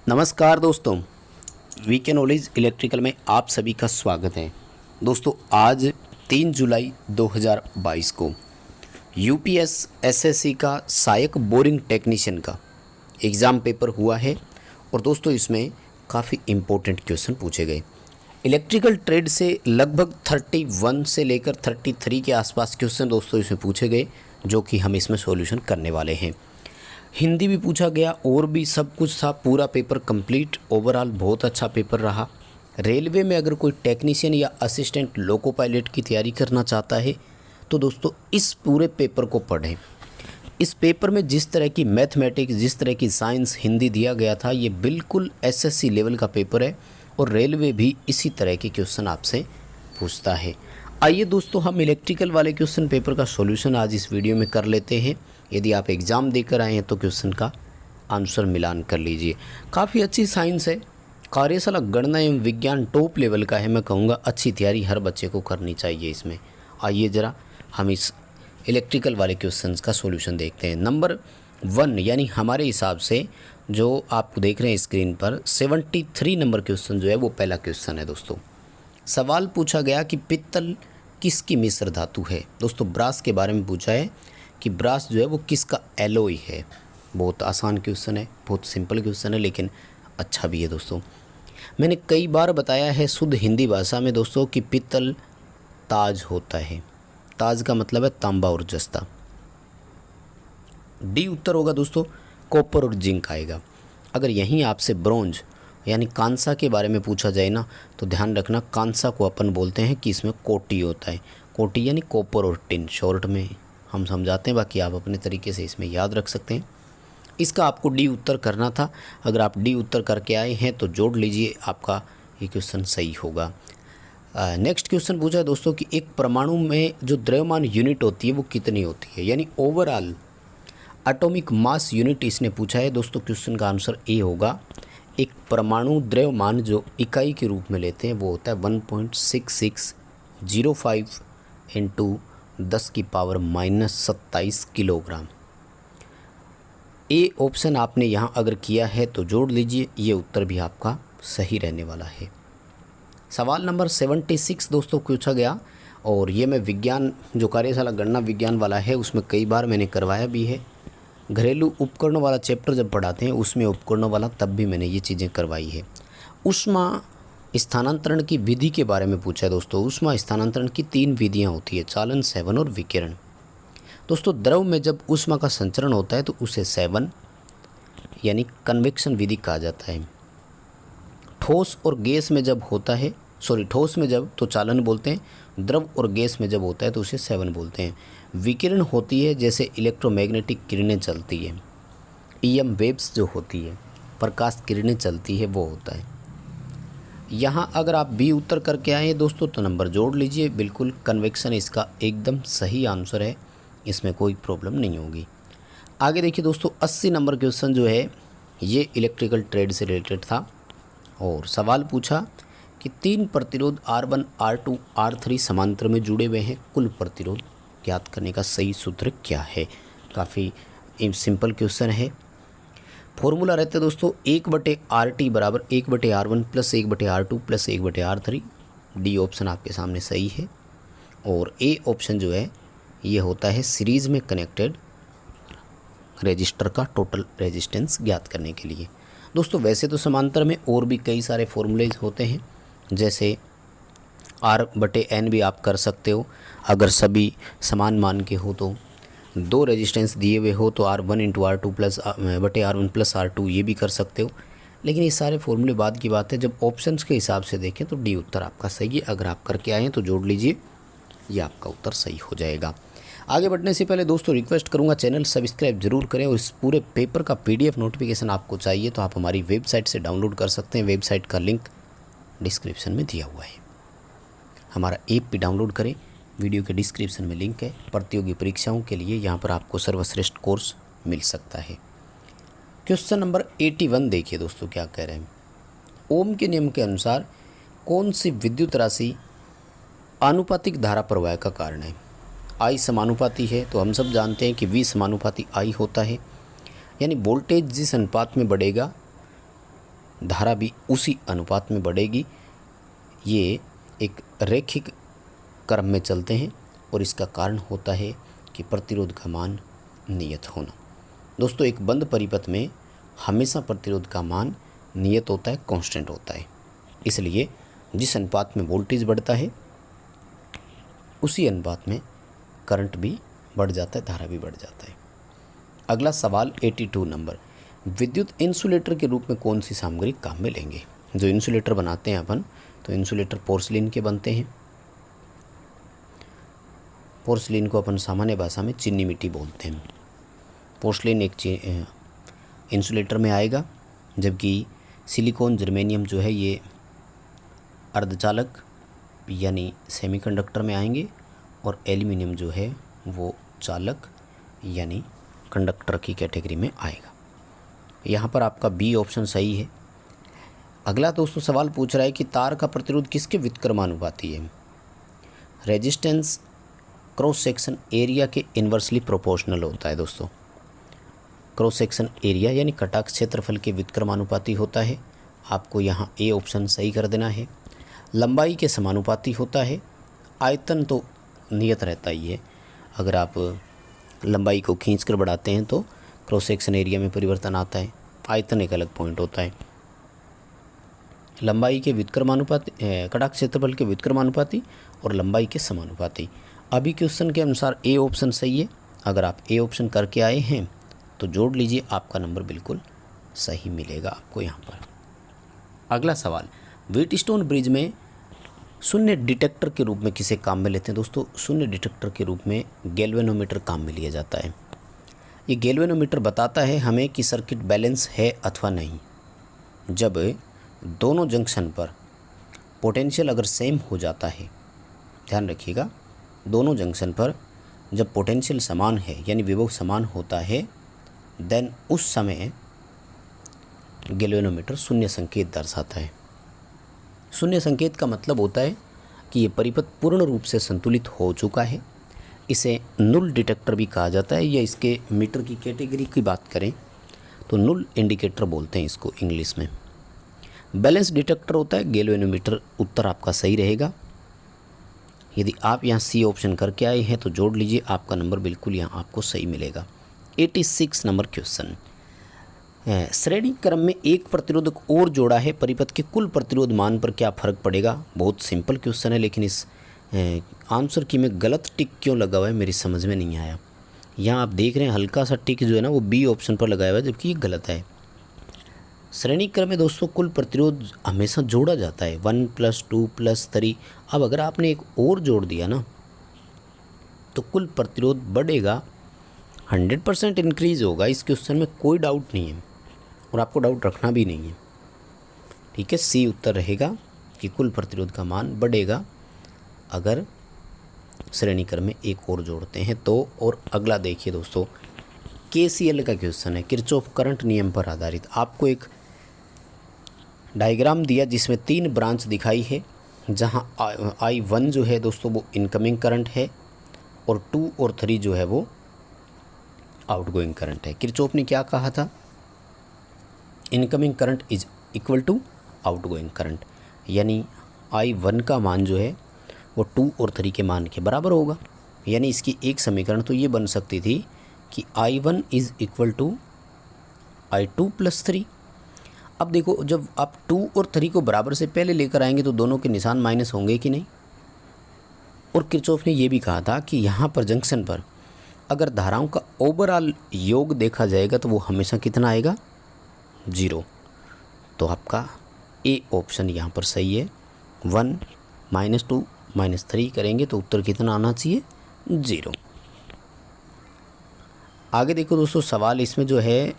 नमस्कार दोस्तों, VK knowledge electrical में आप सभी का स्वागत है। दोस्तों आज 3 जुलाई 2022 को यूपीएस एसएससी का सहायक बोरिंग टेक्नीशियन का एग्ज़ाम पेपर हुआ है और दोस्तों इसमें काफ़ी इम्पोर्टेंट क्वेश्चन पूछे गए। इलेक्ट्रिकल ट्रेड से लगभग 31 से लेकर 33 के आसपास क्वेश्चन दोस्तों इसमें पूछे गए, जो कि हम इसमें सॉल्यूशन करने वाले हैं। हिंदी भी पूछा गया और भी सब कुछ था। पूरा पेपर कंप्लीट, ओवरऑल बहुत अच्छा पेपर रहा। रेलवे में अगर कोई टेक्नीशियन या असिस्टेंट लोको पायलट की तैयारी करना चाहता है तो दोस्तों इस पूरे पेपर को पढ़ें। इस पेपर में जिस तरह की मैथमेटिक्स, जिस तरह की साइंस, हिंदी दिया गया था, ये बिल्कुल एसएससी लेवल का पेपर है और रेलवे भी इसी तरह के क्वेश्चन आपसे पूछता है। आइए दोस्तों हम इलेक्ट्रिकल वाले क्वेश्चन पेपर का सॉल्यूशन आज इस वीडियो में कर लेते हैं। यदि आप एग्ज़ाम देकर आए हैं तो क्वेश्चन का आंसर मिलान कर लीजिए। काफ़ी अच्छी साइंस है। कार्यशाला गणना एवं विज्ञान टॉप लेवल का है। मैं कहूँगा अच्छी तैयारी हर बच्चे को करनी चाहिए इसमें। आइए ज़रा हम इस इलेक्ट्रिकल वाले क्वेश्चन का सॉल्यूशन देखते हैं। नंबर 1 यानी हमारे हिसाब से जो आप देख रहे हैं स्क्रीन पर 73 नंबर क्वेश्चन जो है वो पहला क्वेश्चन है। दोस्तों सवाल पूछा गया कि पित्तल किसकी मिश्र धातु है। दोस्तों ब्रास के बारे में पूछा है कि ब्रास जो है वो किसका एलॉय है। बहुत आसान क्वेश्चन है, बहुत सिंपल क्वेश्चन है, लेकिन अच्छा भी है। दोस्तों मैंने कई बार बताया है शुद्ध हिंदी भाषा में दोस्तों कि पित्तल ताज होता है। ताज का मतलब है तांबा और जस्ता। डी उत्तर होगा दोस्तों। कॉपर और जिंक आएगा। अगर यहीं आपसे ब्रोंज यानी कांसा के बारे में पूछा जाए ना तो ध्यान रखना, कांसा को अपन बोलते हैं कि इसमें कोटी होता है। कोटी यानी कॉपर और टिन, शॉर्ट में हम समझाते हैं, बाकी आप अपने तरीके से इसमें याद रख सकते हैं। इसका आपको डी उत्तर करना था। अगर आप डी उत्तर करके आए हैं तो जोड़ लीजिए, आपका ये क्वेश्चन सही होगा। नेक्स्ट क्वेश्चन पूछा है दोस्तों कि एक परमाणु में जो द्रव्यमान यूनिट होती है वो कितनी होती है, यानी ओवरऑल एटॉमिक मास यूनिट इसने पूछा है। दोस्तों क्वेश्चन का आंसर ए होगा। एक परमाणु द्रव्यमान जो इकाई के रूप में लेते हैं वो होता है 1.6605 इंटू 10⁻⁻27 किलोग्राम। ए ऑप्शन आपने यहाँ अगर किया है तो जोड़ लीजिए, ये उत्तर भी आपका सही रहने वाला है। सवाल नंबर 76 दोस्तों पूछा गया और ये मैं विज्ञान जो कार्यशाला गणना विज्ञान वाला है उसमें कई बार मैंने करवाया भी है। घरेलू उपकरणों वाला चैप्टर जब पढ़ाते हैं उसमें उपकरणों वाला तब भी मैंने ये चीज़ें करवाई है। ऊष्मा स्थानांतरण की विधि के बारे में पूछा है दोस्तों। ऊष्मा स्थानांतरण की 3 विधियां होती है, चालन, सेवन और विकिरण। दोस्तों द्रव में जब ऊष्मा का संचरण होता है तो उसे सेवन यानी कन्वेक्शन विधि कहा जाता है। ठोस और गैस में जब होता है, ठोस में जब तो चालन बोलते हैं, द्रव और गैस में जब होता है तो उसे सेवन बोलते हैं। विकिरण होती है जैसे इलेक्ट्रोमैग्नेटिक किरणें चलती है, ईएम वेव्स जो होती है, प्रकाश किरणें चलती है, वो होता है। यहाँ अगर आप बी उत्तर करके आए दोस्तों तो नंबर जोड़ लीजिए। बिल्कुल कन्वेक्शन इसका एकदम सही आंसर है, इसमें कोई प्रॉब्लम नहीं होगी। आगे देखिए दोस्तों 80 नंबर क्वेश्चन जो है ये इलेक्ट्रिकल ट्रेड से रिलेटेड था और सवाल पूछा कि 3 प्रतिरोध R1, R2, R3 समांतर में जुड़े हुए हैं, कुल प्रतिरोध ज्ञात करने का सही सूत्र क्या है। काफ़ी सिंपल क्वेश्चन है। फॉर्मूला रहता है दोस्तों 1/RT बराबर 1/R1 plus 1/R2 plus 1/R3। D option आपके सामने सही है और ए ऑप्शन जो है ये होता है सीरीज़ में कनेक्टेड रेजिस्टर का टोटल रेजिस्टेंस ज्ञात करने के लिए। दोस्तों वैसे तो समांतर में और भी कई सारे फॉर्मूलेज होते हैं, जैसे R/N भी आप कर सकते हो। अगर सभी समान मान के हो तो 2 रेजिस्टेंस दिए हुए हो तो R1 into R2 plus R1 plus R2 ये भी कर सकते हो। लेकिन ये सारे फॉर्मूले बाद की बात है। जब ऑप्शंस के हिसाब से देखें तो डी उत्तर आपका सही है। अगर आप करके आए हैं तो जोड़ लीजिए, ये आपका उत्तर सही हो जाएगा। आगे बढ़ने से पहले दोस्तों रिक्वेस्ट करूंगा चैनल सब्सक्राइब जरूर करें और इस पूरे पेपर का PDF नोटिफिकेशन आपको चाहिए तो आप हमारी वेबसाइट से डाउनलोड कर सकते हैं। वेबसाइट का लिंक डिस्क्रिप्शन में दिया हुआ है। हमारा ऐप भी डाउनलोड करें, वीडियो के डिस्क्रिप्शन में लिंक है। प्रतियोगी परीक्षाओं के लिए यहाँ पर आपको सर्वश्रेष्ठ कोर्स मिल सकता है। क्वेश्चन नंबर 81 देखिए दोस्तों क्या कह रहे हैं। ओम के नियम के अनुसार कौन सी विद्युत राशि आनुपातिक धारा प्रवाह का कारण है। I समानुपाती है तो हम सब जानते हैं कि V समानुपाती I होता है, यानी वोल्टेज जिस अनुपात में बढ़ेगा धारा भी उसी अनुपात में बढ़ेगी। ये एक रैखिक क्रम में चलते हैं और इसका कारण होता है कि प्रतिरोध का मान नियत होना। दोस्तों, एक बंद परिपथ में हमेशा प्रतिरोध का मान नियत होता है, कांस्टेंट होता है। इसलिए जिस अनुपात में वोल्टेज बढ़ता है उसी अनुपात में करंट भी बढ़ जाता है, धारा भी बढ़ जाता है। अगला सवाल 82 नंबर, विद्युत इंसुलेटर के रूप में कौन सी सामग्री काम में लेंगे? जो इंसुलेटर बनाते हैं अपन, तो इंसुलेटर पोर्सिलिन के बनते हैं। पोर्सिलिन को अपन सामान्य भाषा में चीनी मिट्टी बोलते हैं। पोर्सिलिन एक इंसुलेटर में आएगा, जबकि सिलिकॉन जर्मेनियम जो है ये अर्धचालक यानी सेमीकंडक्टर में आएंगे, और एल्युमिनियम जो है वो चालक यानी कंडक्टर की कैटेगरी में आएगा। यहाँ पर आपका बी ऑप्शन सही है। अगला दोस्तों सवाल पूछ रहा है कि तार का प्रतिरोध किसके व्युत्क्रमानुपाती है? रेजिस्टेंस क्रॉस सेक्शन एरिया के इन्वर्सली प्रोपोर्शनल होता है दोस्तों। क्रॉस सेक्शन एरिया यानी कटाक्ष क्षेत्रफल के व्युत्क्रमानुपाती होता है। आपको यहाँ ए ऑप्शन सही कर देना है। लंबाई के समानुपाती होता है। आयतन तो नियत रहता ही है, अगर आप लंबाई को खींचकर बढ़ाते हैं तो क्रॉस सेक्शन एरिया में परिवर्तन आता है। आयतन एक अलग पॉइंट होता है। लंबाई के व्युत्क्रमानुपाती, कटाक्ष क्षेत्रफल के व्युत्क्रमानुपाती और लंबाई के समानुपाती। अभी क्वेश्चन के अनुसार ए ऑप्शन सही है। अगर आप ए ऑप्शन करके आए हैं तो जोड़ लीजिए, आपका नंबर बिल्कुल सही मिलेगा आपको यहाँ पर। अगला सवाल, व्हीटस्टोन ब्रिज में शून्य डिटेक्टर के रूप में किसे काम में लेते हैं? दोस्तों, शून्य डिटेक्टर के रूप में गैल्वेनोमीटर काम में लिया जाता है। ये गैल्वेनोमीटर बताता है हमें कि सर्किट बैलेंस है अथवा नहीं। जब दोनों जंक्शन पर पोटेंशियल अगर सेम हो जाता है, ध्यान रखिएगा, दोनों जंक्शन पर जब पोटेंशियल समान है यानी विभव समान होता है, देन उस समय गैल्वेनोमीटर शून्य संकेत दर्शाता है। शून्य संकेत का मतलब होता है कि ये परिपथ पूर्ण रूप से संतुलित हो चुका है। इसे नुल डिटेक्टर भी कहा जाता है, या इसके मीटर की कैटेगरी की बात करें तो नुल इंडिकेटर बोलते हैं इसको इंग्लिश में। बैलेंस डिटेक्टर होता है गैल्वेनोमीटर। उत्तर आपका सही रहेगा। यदि आप यहाँ सी ऑप्शन करके आए हैं तो जोड़ लीजिए, आपका नंबर बिल्कुल यहाँ आपको सही मिलेगा। 86 नंबर क्वेश्चन, श्रेणी क्रम में एक प्रतिरोधक और जोड़ा है, परिपथ के कुल प्रतिरोध मान पर क्या फर्क पड़ेगा? बहुत सिंपल क्वेश्चन है, लेकिन इस आंसर की में गलत टिक क्यों लगा हुआ है मेरी समझ में नहीं आया। यहाँ आप देख रहे हैं हल्का सा टिक जो है ना वो बी ऑप्शन पर लगाया हुआ है, जबकि ये गलत है। श्रेणी क्रम में दोस्तों कुल प्रतिरोध हमेशा जोड़ा जाता है, 1 + 2 + 3। अब अगर आपने एक और जोड़ दिया ना तो कुल प्रतिरोध बढ़ेगा, 100% इंक्रीज होगा। इस क्वेश्चन में कोई डाउट नहीं है और आपको डाउट रखना भी नहीं है। ठीक है, सी उत्तर रहेगा कि कुल प्रतिरोध का मान बढ़ेगा अगर श्रेणी क्रम में एक और जोड़ते हैं तो। और अगला देखिए दोस्तों, केसीएल का क्वेश्चन है, किरचॉफ करंट नियम पर आधारित। आपको एक डायग्राम दिया जिसमें 3 ब्रांच दिखाई है, जहां I1 जो है दोस्तों वो इनकमिंग करंट है और 2 और 3 जो है वो आउटगोइंग करंट है। किरचॉफ ने क्या कहा था? Incoming current is equal to outgoing current, यानी I1 का मान जो है वो 2 और 3 के मान के बराबर होगा। यानी इसकी एक समीकरण तो ये बन सकती थी कि I1 is equal to I2 + 3। अब देखो, जब आप 2 और 3 को बराबर से पहले लेकर आएंगे तो दोनों के निशान माइनस होंगे कि नहीं। और किरचॉफ ने ये भी कहा था कि यहाँ पर जंक्शन पर अगर धाराओं का ओवरऑल योग देखा जाएगा तो वो हमेशा कितना आएगा? 0। तो आपका ए ऑप्शन यहाँ पर सही है। 1 - 2 - 3 करेंगे तो उत्तर कितना आना चाहिए? 0। आगे देखो दोस्तों, सवाल इसमें जो है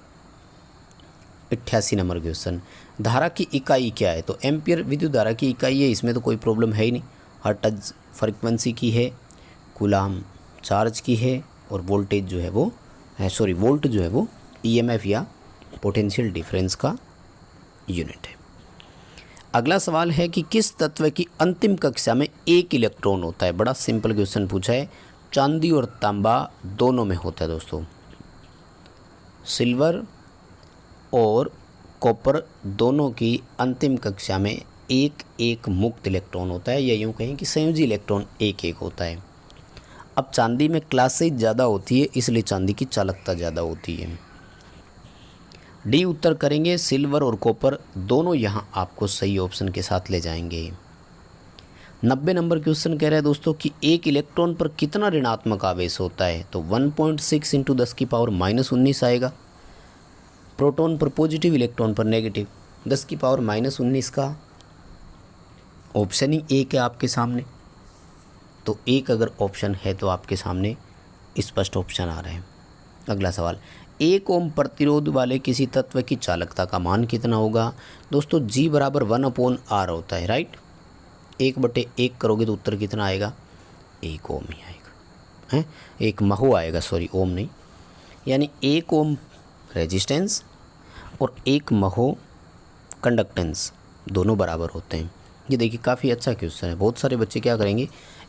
88 नंबर क्वेश्चन, धारा की इकाई क्या है? तो एम्पियर विद्युत धारा की इकाई है, इसमें तो कोई प्रॉब्लम है ही नहीं। हर्ट्ज फ्रीक्वेंसी की है, कूलाम चार्ज की है, और वोल्टेज जो है वो वोल्ट जो है वो ईएमएफ या पोटेंशियल डिफरेंस का यूनिट है। अगला सवाल है कि किस तत्व की अंतिम कक्षा में 1 इलेक्ट्रॉन होता है? बड़ा सिंपल क्वेश्चन पूछा है। चांदी और तांबा दोनों में होता है दोस्तों। सिल्वर और कॉपर दोनों की अंतिम कक्षा में एक एक मुक्त इलेक्ट्रॉन होता है, या यूँ कहें कि संयोजी इलेक्ट्रॉन एक एक होता है। अब चांदी में क्लास साइज ज़्यादा होती है, इसलिए चांदी की चालकता ज़्यादा होती है। डी उत्तर करेंगे। सिल्वर और कॉपर दोनों यहाँ आपको सही ऑप्शन के साथ ले जाएंगे। 90 नंबर क्वेश्चन कह रहा है दोस्तों कि एक इलेक्ट्रॉन पर कितना ऋणात्मक आवेश होता है, तो 1.6 इंटू 10 की पावर -19 आएगा। प्रोटॉन पर पॉजिटिव, इलेक्ट्रॉन पर नेगेटिव, 10 की पावर -19 का ऑप्शन ही एक है आपके सामने। तो एक अगर ऑप्शन है तो आपके सामने स्पष्ट ऑप्शन आ रहे हैं। अगला सवाल, 1 ओम प्रतिरोध वाले किसी तत्व की चालकता का मान कितना होगा? दोस्तों G बराबर 1/R होता है, राइट। 1/1 करोगे तो उत्तर कितना आएगा? 1 ओम ही आएगा, है 1 महो आएगा, सॉरी ओम नहीं। यानी 1 ओम रेजिस्टेंस और 1 महो कंडक्टेंस दोनों बराबर होते हैं। ये देखिए काफ़ी अच्छा क्वेश्चन है। बहुत सारे बच्चे क्या करेंगे,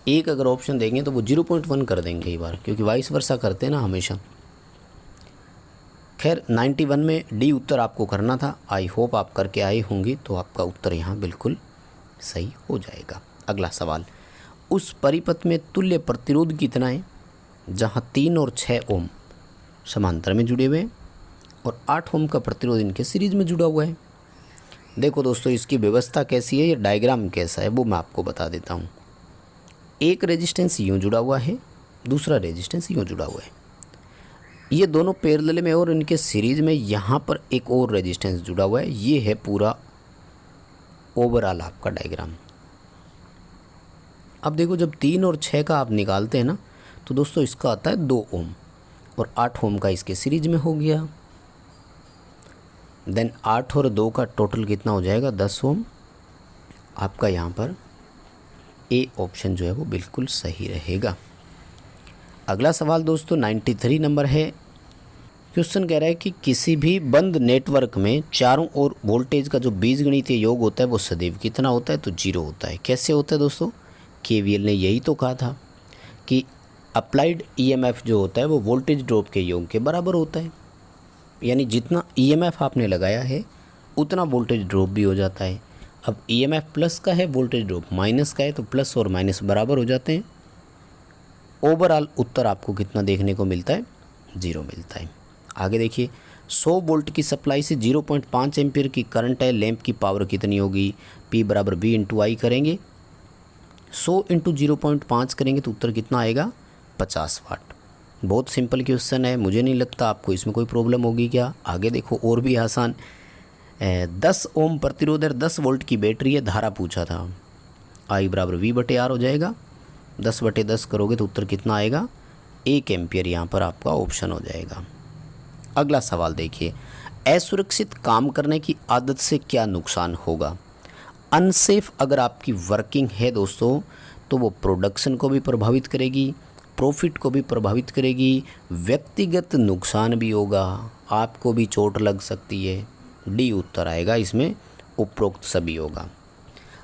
एक अगर ऑप्शन देंगे तो वो 0.1 कर देंगे कई बार, क्योंकि वाइस वर्सा करते हैं ना हमेशा। खैर 91 में डी उत्तर आपको करना था। आई होप आप करके आए होंगे, तो आपका उत्तर यहाँ बिल्कुल सही हो जाएगा। अगला सवाल, उस परिपथ में तुल्य प्रतिरोध कितना है जहाँ 3 और 6 ओम समांतर में जुड़े हुए हैं और 8 ओम का प्रतिरोध इनके सीरीज में जुड़ा हुआ है। देखो दोस्तों, इसकी व्यवस्था कैसी है, ये डायग्राम कैसा है वो मैं आपको बता देता हूँ। एक रेजिस्टेंस यूँ जुड़ा हुआ है, दूसरा रेजिस्टेंस यूँ जुड़ा हुआ है, ये दोनों पैरेलल में, और इनके सीरीज में यहाँ पर एक और रेजिस्टेंस जुड़ा हुआ है। ये है पूरा ओवरऑल आपका डायग्राम। अब देखो, जब 3 और 6 का आप निकालते हैं ना, तो दोस्तों इसका आता है 2 ओम और 8 ओम का इसके सीरीज में हो गया। देन 8 और 2 का टोटल कितना हो जाएगा? 10 ओम। आपका यहाँ पर ए ऑप्शन जो है वो बिल्कुल सही रहेगा। अगला सवाल दोस्तों 93 नंबर है। क्वेश्चन कह रहा है कि किसी भी बंद नेटवर्क में चारों ओर वोल्टेज का जो बीजगणितीय योग होता है वो सदैव कितना होता है? तो 0 होता है। कैसे होता है दोस्तों? केवीएल ने यही तो कहा था कि अप्लाइड ईएमएफ जो होता है वो वोल्टेज ड्रॉप के योग के बराबर होता है। यानी जितना ईएमएफ आपने लगाया है उतना वोल्टेज ड्रॉप भी हो जाता है। अब ईएमएफ प्लस का है, वोल्टेज ड्रॉप माइनस का है, तो प्लस और माइनस बराबर हो जाते हैं। ओवरऑल उत्तर आपको कितना देखने को मिलता है? 0 मिलता है। आगे देखिए, 100 वोल्ट की सप्लाई से 0.5 एम्पीयर की करंट है, लैंप की पावर कितनी होगी? P बराबर V इंटू आई करेंगे, 100 इंटू 0.5 करेंगे तो उत्तर कितना आएगा? 50 वाट। बहुत सिंपल क्वेश्चन है, मुझे नहीं लगता आपको इसमें कोई प्रॉब्लम होगी क्या। आगे देखो और भी आसान, 10 ओम प्रतिरोध है, 10 वोल्ट की बैटरी है, धारा पूछा था। I बराबर V/R हो जाएगा, 10/10 करोगे तो उत्तर कितना आएगा? 1 एम्पियर यहाँ पर आपका ऑप्शन हो जाएगा। अगला सवाल देखिए, असुरक्षित काम करने की आदत से क्या नुकसान होगा? अनसेफ अगर आपकी वर्किंग है दोस्तों, तो वो प्रोडक्शन को भी प्रभावित करेगी, प्रॉफिट को भी प्रभावित करेगी, व्यक्तिगत नुकसान भी होगा, आपको भी चोट लग सकती है। डी उत्तर आएगा इसमें, उपरोक्त सभी होगा।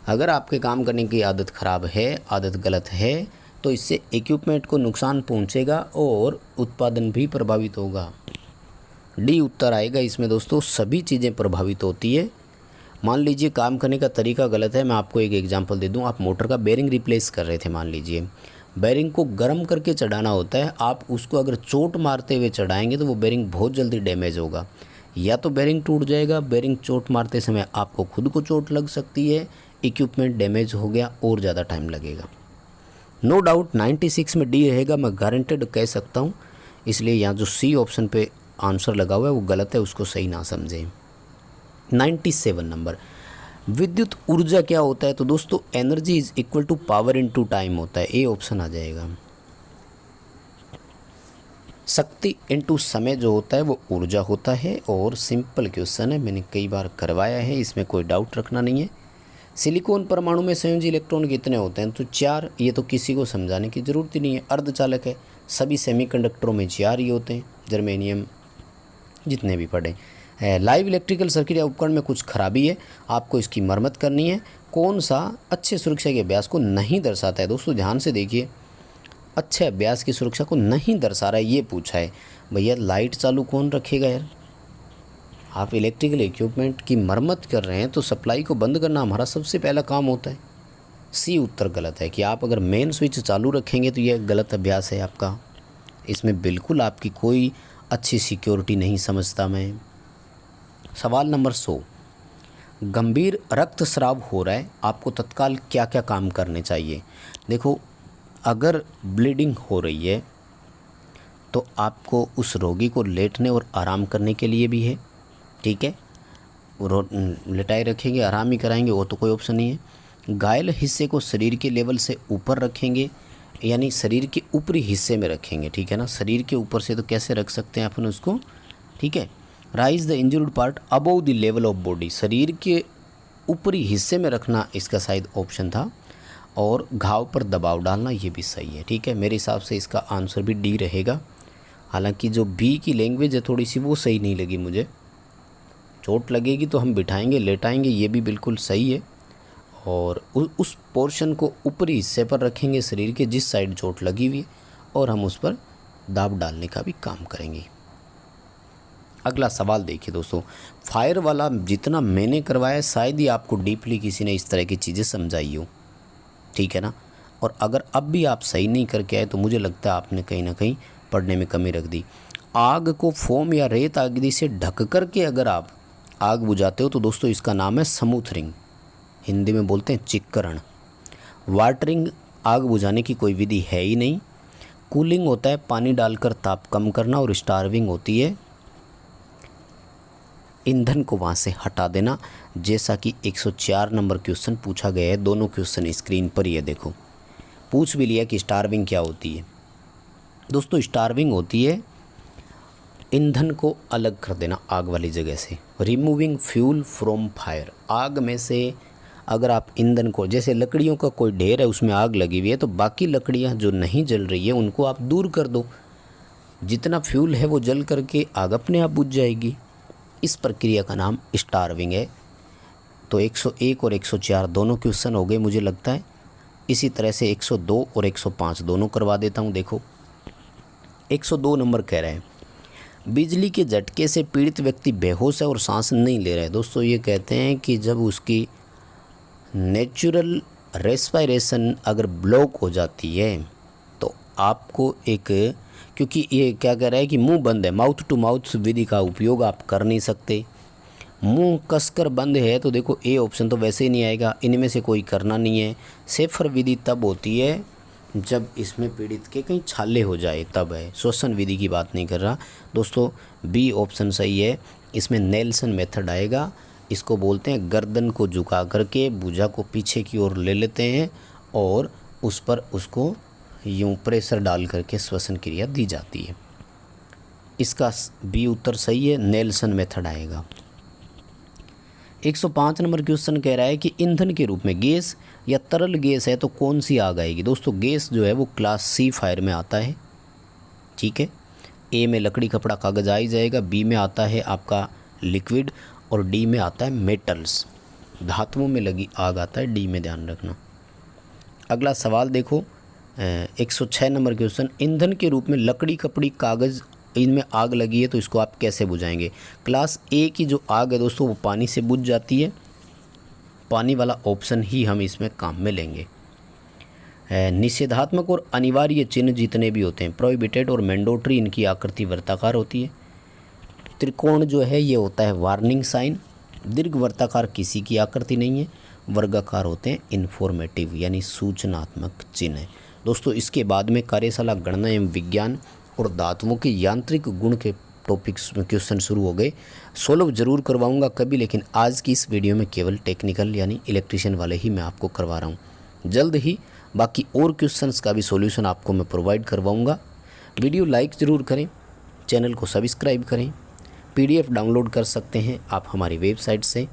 अगर आपके काम करने की आदत ख़राब है, आदत गलत है, तो इससे इक्विपमेंट को नुकसान पहुंचेगा और उत्पादन भी प्रभावित होगा। डी उत्तर आएगा इसमें दोस्तों, सभी चीज़ें प्रभावित होती है। मान लीजिए काम करने का तरीका गलत है, मैं आपको एक एग्जांपल दे दूं। आप मोटर का बेरिंग रिप्लेस कर रहे थे, मान लीजिए बेरिंग को गर्म करके चढ़ाना होता है, आप उसको अगर चोट मारते हुए चढ़ाएंगे तो वो बेरिंग बहुत जल्दी डैमेज होगा, या तो बेरिंग टूट जाएगा, बेरिंग चोट मारते समय आपको खुद को चोट लग सकती है, इक्विपमेंट डैमेज हो गया और ज़्यादा टाइम लगेगा। नो डाउट 96 में डी रहेगा, मैं गारंटेड कह सकता हूँ। इसलिए यहाँ जो सी ऑप्शन पे आंसर लगा हुआ है वो गलत है, उसको सही ना समझें। 97 नंबर, विद्युत ऊर्जा क्या होता है? तो दोस्तों energy is equal to power into time होता है, ए ऑप्शन आ जाएगा। शक्ति इनटू समय जो होता है वो ऊर्जा होता है, और सिंपल क्वेश्चन है, मैंने कई बार करवाया है, इसमें कोई डाउट रखना नहीं है। सिलिकॉन परमाणु में संयोजी इलेक्ट्रॉन कितने होते हैं? तो 4। ये तो किसी को समझाने की ज़रूरत ही नहीं है, अर्धचालक है। सभी सेमीकंडक्टरों में 4 ही होते हैं, जर्मेनियम जितने भी पढ़े। लाइव इलेक्ट्रिकल सर्किट या उपकरण में कुछ खराबी है, आपको इसकी मरम्मत करनी है। कौन सा अच्छे सुरक्षा के अभ्यास को नहीं दर्शाता है? दोस्तों ध्यान से देखिए, अच्छे अभ्यास की सुरक्षा को नहीं दर्शा रहा है, ये पूछा है। भैया लाइट चालू कौन रखेगा यार? आप इलेक्ट्रिकल इक्विपमेंट की मरम्मत कर रहे हैं तो सप्लाई को बंद करना हमारा सबसे पहला काम होता है। सी उत्तर गलत है कि आप अगर मेन स्विच चालू रखेंगे तो यह गलत अभ्यास है आपका। इसमें बिल्कुल आपकी कोई अच्छी सिक्योरिटी नहीं समझता मैं। सवाल नंबर 100, गंभीर रक्तस्राव हो रहा है, आपको तत्काल क्या क्या काम करने चाहिए। देखो, अगर ब्लीडिंग हो रही है तो आपको उस रोगी को लेटने और आराम करने के लिए भी है, ठीक है, लेटाए रखेंगे, आराम ही कराएंगे, वो तो कोई ऑप्शन नहीं है। घायल हिस्से को शरीर के लेवल से ऊपर रखेंगे, यानी शरीर के ऊपरी हिस्से में रखेंगे, ठीक है ना। शरीर के ऊपर से तो कैसे रख सकते हैं अपन उसको, ठीक है। Rise the injured part above the level of body, शरीर के ऊपरी हिस्से में रखना इसका शायद ऑप्शन था। और घाव पर दबाव डालना, ये भी सही है, ठीक है। मेरे हिसाब से इसका आंसर भी डी रहेगा। हालांकि जो बी की लैंग्वेज है थोड़ी सी वो सही नहीं लगी मुझे। चोट लगेगी तो हम बिठाएंगे, लेटाएंगे, ये भी बिल्कुल सही है। और उस पोर्शन को ऊपरी हिस्से पर रखेंगे शरीर के जिस साइड चोट लगी हुई है, और हम उस पर दाब डालने का भी काम करेंगे। अगला सवाल देखिए दोस्तों, फायर वाला जितना मैंने करवाया शायद ही आपको डीपली किसी ने इस तरह की चीज़ें समझाई हो, ठीक है ना। और अगर अब भी आप सही नहीं करके आए तो मुझे लगता है आपने कहीं ना कहीं पढ़ने में कमी रख दी। आग को फोम या रेत आदि से ढक कर के अगर आप आग बुझाते हो तो दोस्तों इसका नाम है स्मूथरिंग, हिंदी में बोलते हैं चिक्करण। वाटरिंग आग बुझाने की कोई विधि है ही नहीं। कूलिंग होता है पानी डालकर ताप कम करना, और स्टार्विंग होती है ईंधन को वहाँ से हटा देना, जैसा कि 104 नंबर क्वेश्चन पूछा गया है। दोनों क्वेश्चन स्क्रीन पर ही है, देखो। पूछ भी लिया कि स्टार्विंग क्या होती है। दोस्तों स्टार्विंग होती है ईंधन को अलग कर देना आग वाली जगह से, रिमूविंग फ्यूल फ्रॉम फायर। आग में से अगर आप ईंधन को, जैसे लकड़ियों का कोई ढेर है उसमें आग लगी हुई है, तो बाकी लकड़ियाँ जो नहीं जल रही है उनको आप दूर कर दो, जितना फ्यूल है वो जल करके आग अपने आप बुझ जाएगी। इस प्रक्रिया का नाम स्टार्विंग है। तो 101 और 104 दोनों क्वेश्चन हो गए मुझे लगता है। इसी तरह से 102 और 105 दोनों करवा देता हूँ। देखो 102 नंबर कह रहे हैं, बिजली के झटके से पीड़ित व्यक्ति बेहोश है और सांस नहीं ले रहा है। दोस्तों ये कहते हैं कि जब उसकी नेचुरल रेस्पिरेशन अगर ब्लॉक हो जाती है तो आपको एक, क्योंकि ये क्या कह रहा है कि मुंह बंद है, माउथ टू माउथ विधि का उपयोग आप कर नहीं सकते। मुंह कसकर बंद है तो देखो ए ऑप्शन तो वैसे ही नहीं आएगा, इनमें से कोई करना नहीं है। सेफर विधि तब होती है जब इसमें पीड़ित के कहीं छाले हो जाए, तब है। श्वसन विधि की बात नहीं कर रहा दोस्तों। बी ऑप्शन सही है। इसमें नेल्सन मेथड आएगा। इसको बोलते हैं गर्दन को झुका करके भुजा को पीछे की ओर ले लेते हैं और उस पर उसको यूं प्रेशर डाल करके श्वसन क्रिया दी जाती है। इसका बी उत्तर सही है, नेल्सन मेथड आएगा। 105 नंबर क्वेश्चन कह रहा है कि ईंधन के रूप में गैस या तरल गैस है तो कौन सी आग आएगी। दोस्तों गैस जो है वो क्लास सी फायर में आता है, ठीक है। ए में लकड़ी कपड़ा कागज़ आ ही जाएगा, बी में आता है आपका लिक्विड, और डी में आता है मेटल्स, धातुओं में लगी आग आता है, डी में ध्यान रखना। अगला सवाल देखो 106 नंबर क्वेश्चन, ईंधन के रूप में लकड़ी कपड़ी कागज़ इनमें आग लगी है तो इसको आप कैसे बुझाएंगे। क्लास ए की जो आग है दोस्तों वो पानी से बुझ जाती है, पानी वाला ऑप्शन ही हम इसमें काम में लेंगे। निषेधात्मक और अनिवार्य चिन्ह जितने भी होते हैं, प्रोहिबिटेड और मैंडेटरी, इनकी आकृति वृत्ताकार होती है। त्रिकोण जो है ये होता है वार्निंग साइन। दीर्घ वृत्ताकार किसी की आकृति नहीं है। वर्गाकार होते हैं इन्फॉर्मेटिव यानी सूचनात्मक चिन्ह। दोस्तों इसके बाद में कार्यशाला गणना एवं विज्ञान और धातुओं के यांत्रिक गुण के टॉपिक्स में क्वेश्चन शुरू हो गए। सोल्व जरूर करवाऊंगा कभी, लेकिन आज की इस वीडियो में केवल टेक्निकल यानी इलेक्ट्रिशियन वाले ही मैं आपको करवा रहा हूँ। जल्द ही बाकी और क्वेश्चंस का भी सॉल्यूशन आपको मैं प्रोवाइड करवाऊंगा। वीडियो लाइक ज़रूर करें, चैनल को सब्सक्राइब करें। PDF डाउनलोड कर सकते हैं आप हमारी वेबसाइट से।